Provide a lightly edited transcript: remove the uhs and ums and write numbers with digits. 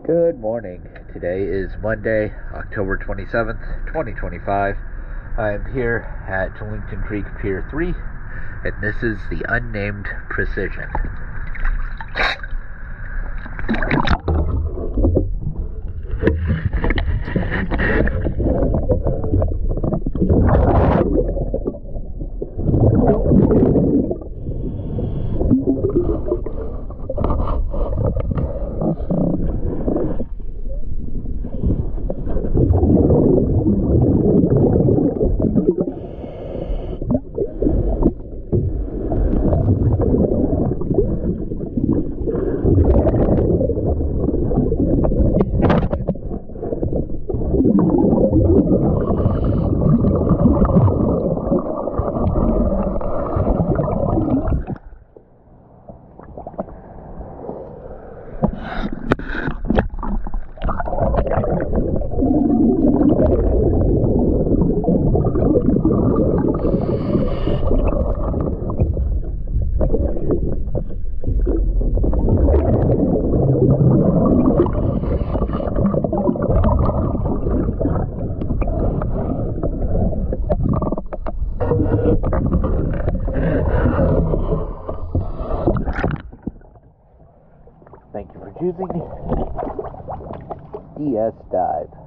Good morning. Today is Monday, October 27th, 2025. I'm here at Lincoln Creek Pier 3, and this is the Unnamed Precision. Thank you for choosing DS Dive.